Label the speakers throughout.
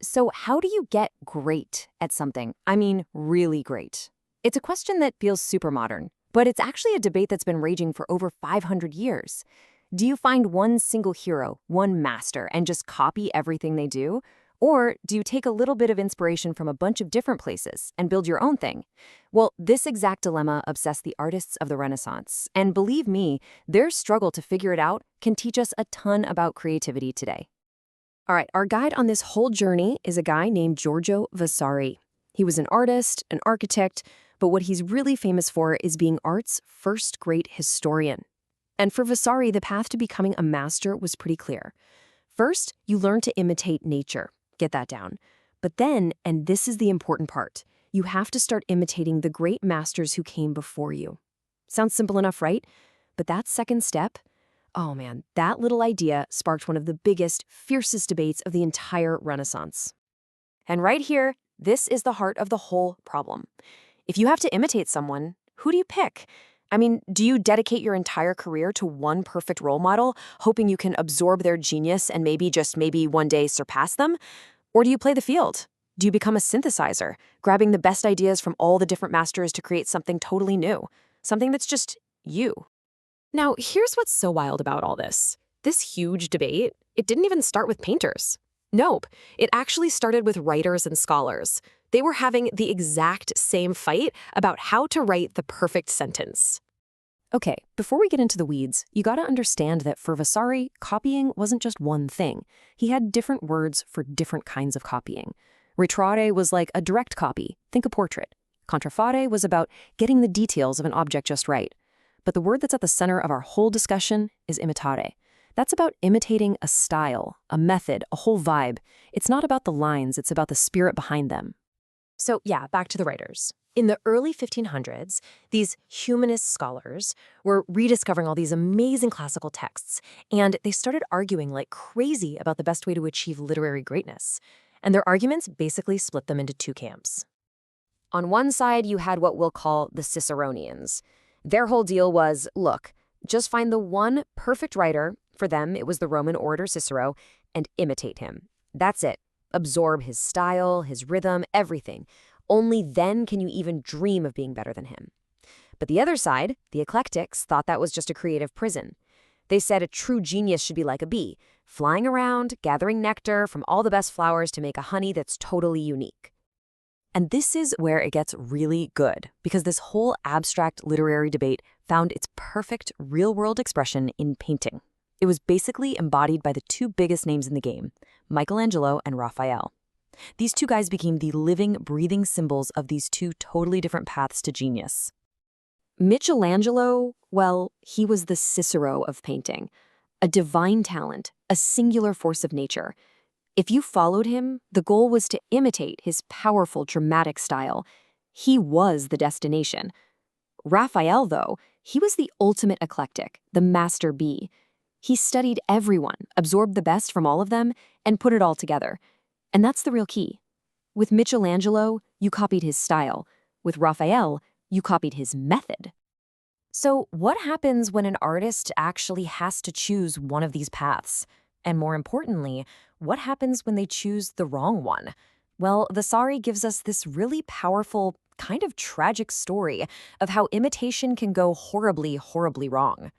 Speaker 1: So, how do you get great at something? I mean, really great. It's a question that feels super modern, but it's actually a debate that's been raging for over 500 years. Do you find one single hero, one master, and just copy everything they do? Or do you take a little bit of inspiration from a bunch of different places and build your own thing? Well, this exact dilemma obsessed the artists of the Renaissance. And believe me, their struggle to figure it out can teach us a ton about creativity today. All right, our guide on this whole journey is a guy named Giorgio Vasari. He was an artist, an architect, but what he's really famous for is being art's first great historian. And for Vasari, the path to becoming a master was pretty clear. First, you learn to imitate nature. Get that down. But then, and this is the important part, you have to start imitating the great masters who came before you. Sounds simple enough, right? But that second step, oh man, that little idea sparked one of the biggest, fiercest debates of the entire Renaissance. And right here, this is the heart of the whole problem. If you have to imitate someone, who do you pick? I mean, do you dedicate your entire career to one perfect role model, hoping you can absorb their genius and maybe one day surpass them? Or do you play the field? Do you become a synthesizer, grabbing the best ideas from all the different masters to create something totally new? Something that's just you? Now, here's what's so wild about all this. This huge debate, it didn't even start with painters. Nope, it actually started with writers and scholars. They were having the exact same fight about how to write the perfect sentence. Okay, before we get into the weeds, you gotta understand that for Vasari, copying wasn't just one thing. He had different words for different kinds of copying. Ritrare was like a direct copy, think a portrait. Contraffare was about getting the details of an object just right. But the word that's at the center of our whole discussion is imitare. That's about imitating a style, a method, a whole vibe. It's not about the lines, it's about the spirit behind them. So yeah, back to the writers. In the early 1500s, these humanist scholars were rediscovering all these amazing classical texts, and they started arguing like crazy about the best way to achieve literary greatness. And their arguments basically split them into two camps. On one side, you had what we'll call the Ciceronians. Their whole deal was, look, just find the one perfect writer, for them it was the Roman orator Cicero, and imitate him. That's it. Absorb his style, his rhythm, everything. Only then can you even dream of being better than him. But the other side, the eclectics, thought that was just a creative prison. They said a true genius should be like a bee, flying around, gathering nectar from all the best flowers to make a honey that's totally unique. And this is where it gets really good, because this whole abstract literary debate found its perfect real-world expression in painting. It was basically embodied by the two biggest names in the game, Michelangelo and Raphael. These two guys became the living, breathing symbols of these two totally different paths to genius. Michelangelo, well, he was the Cicero of painting, a divine talent, a singular force of nature. If you followed him, the goal was to imitate his powerful, dramatic style. He was the destination. Raphael, though, he was the ultimate eclectic, the master bee. He studied everyone, absorbed the best from all of them, and put it all together. And that's the real key. With Michelangelo, you copied his style. With Raphael, you copied his method. So what happens when an artist actually has to choose one of these paths? And more importantly, what happens when they choose the wrong one? Well, Vasari gives us this really powerful, kind of tragic story of how imitation can go horribly, horribly wrong.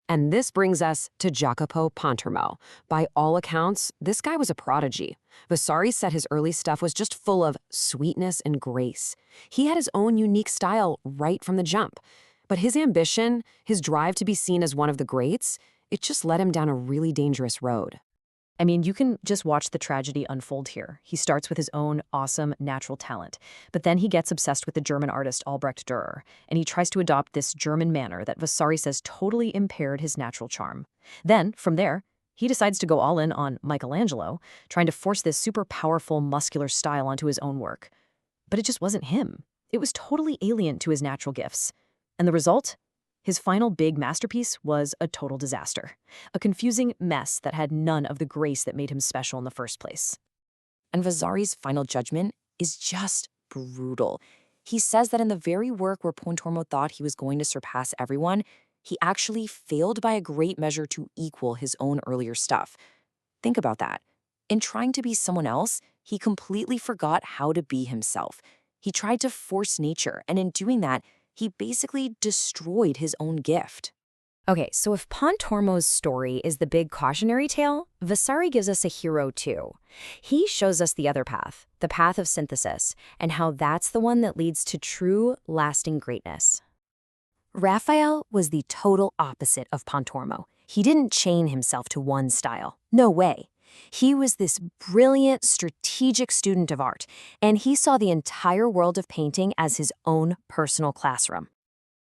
Speaker 1: And this brings us to Jacopo Pontormo. By all accounts, this guy was a prodigy. Vasari said his early stuff was just full of sweetness and grace. He had his own unique style right from the jump. But his ambition, his drive to be seen as one of the greats, it just led him down a really dangerous road. I mean, you can just watch the tragedy unfold here. He starts with his own awesome natural talent, but then he gets obsessed with the German artist Albrecht Dürer, and he tries to adopt this German manner that Vasari says totally impaired his natural charm. Then, from there, he decides to go all in on Michelangelo, trying to force this super powerful, muscular style onto his own work. But it just wasn't him. It was totally alien to his natural gifts. And the result? His final big masterpiece was a total disaster, a confusing mess that had none of the grace that made him special in the first place. And Vasari's final judgment is just brutal. He says that in the very work where Pontormo thought he was going to surpass everyone, he actually failed by a great measure to equal his own earlier stuff. Think about that. In trying to be someone else, he completely forgot how to be himself. He tried to force nature, and in doing that, he basically destroyed his own gift. Okay, so if Pontormo's story is the big cautionary tale, Vasari gives us a hero too. He shows us the other path, the path of synthesis, and how that's the one that leads to true, lasting greatness. Raphael was the total opposite of Pontormo. He didn't chain himself to one style. No way. He was this brilliant, strategic student of art, and he saw the entire world of painting as his own personal classroom.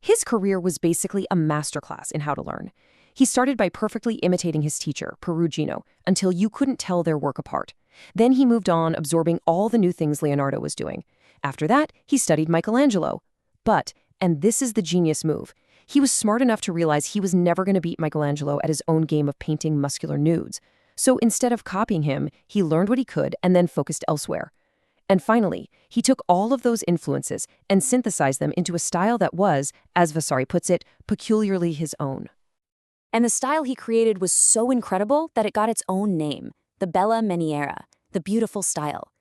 Speaker 1: His career was basically a masterclass in how to learn. He started by perfectly imitating his teacher, Perugino, until you couldn't tell their work apart. Then he moved on, absorbing all the new things Leonardo was doing. After that, he studied Michelangelo. But, and this is the genius move, he was smart enough to realize he was never going to beat Michelangelo at his own game of painting muscular nudes. So instead of copying him, he learned what he could and then focused elsewhere. And finally, he took all of those influences and synthesized them into a style that was, as Vasari puts it, peculiarly his own. And the style he created was so incredible that it got its own name, the Bella Maniera, the beautiful style.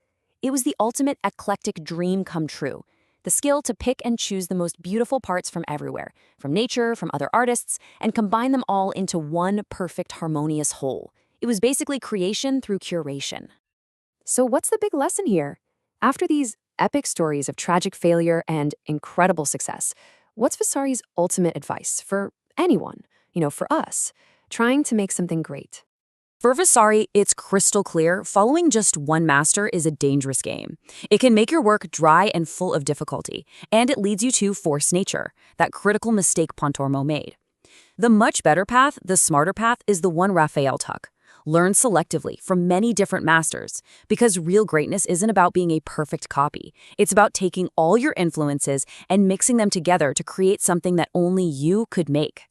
Speaker 1: It was the ultimate eclectic dream come true, the skill to pick and choose the most beautiful parts from everywhere, from nature, from other artists, and combine them all into one perfect harmonious whole. It was basically creation through curation. So what's the big lesson here? After these epic stories of tragic failure and incredible success, what's Vasari's ultimate advice for anyone, for us, trying to make something great? For Vasari, it's crystal clear following just one master is a dangerous game. It can make your work dry and full of difficulty, and it leads you to force nature, that critical mistake Pontormo made. The much better path, the smarter path, is the one Raphael took. Learn selectively from many different masters, because real greatness isn't about being a perfect copy. It's about taking all your influences and mixing them together to create something that only you could make.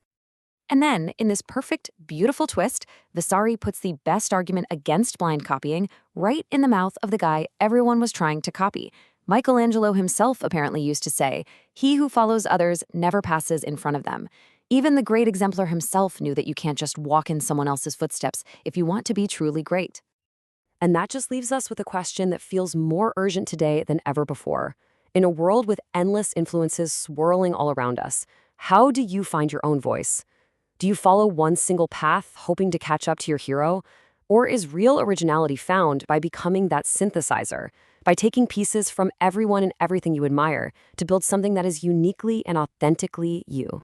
Speaker 1: And then, in this perfect, beautiful twist, Vasari puts the best argument against blind copying right in the mouth of the guy everyone was trying to copy. Michelangelo himself apparently used to say, "He who follows others never passes in front of them." Even the great exemplar himself knew that you can't just walk in someone else's footsteps if you want to be truly great. And that just leaves us with a question that feels more urgent today than ever before. In a world with endless influences swirling all around us, how do you find your own voice? Do you follow one single path, hoping to catch up to your hero? Or is real originality found by becoming that synthesizer, by taking pieces from everyone and everything you admire to build something that is uniquely and authentically you?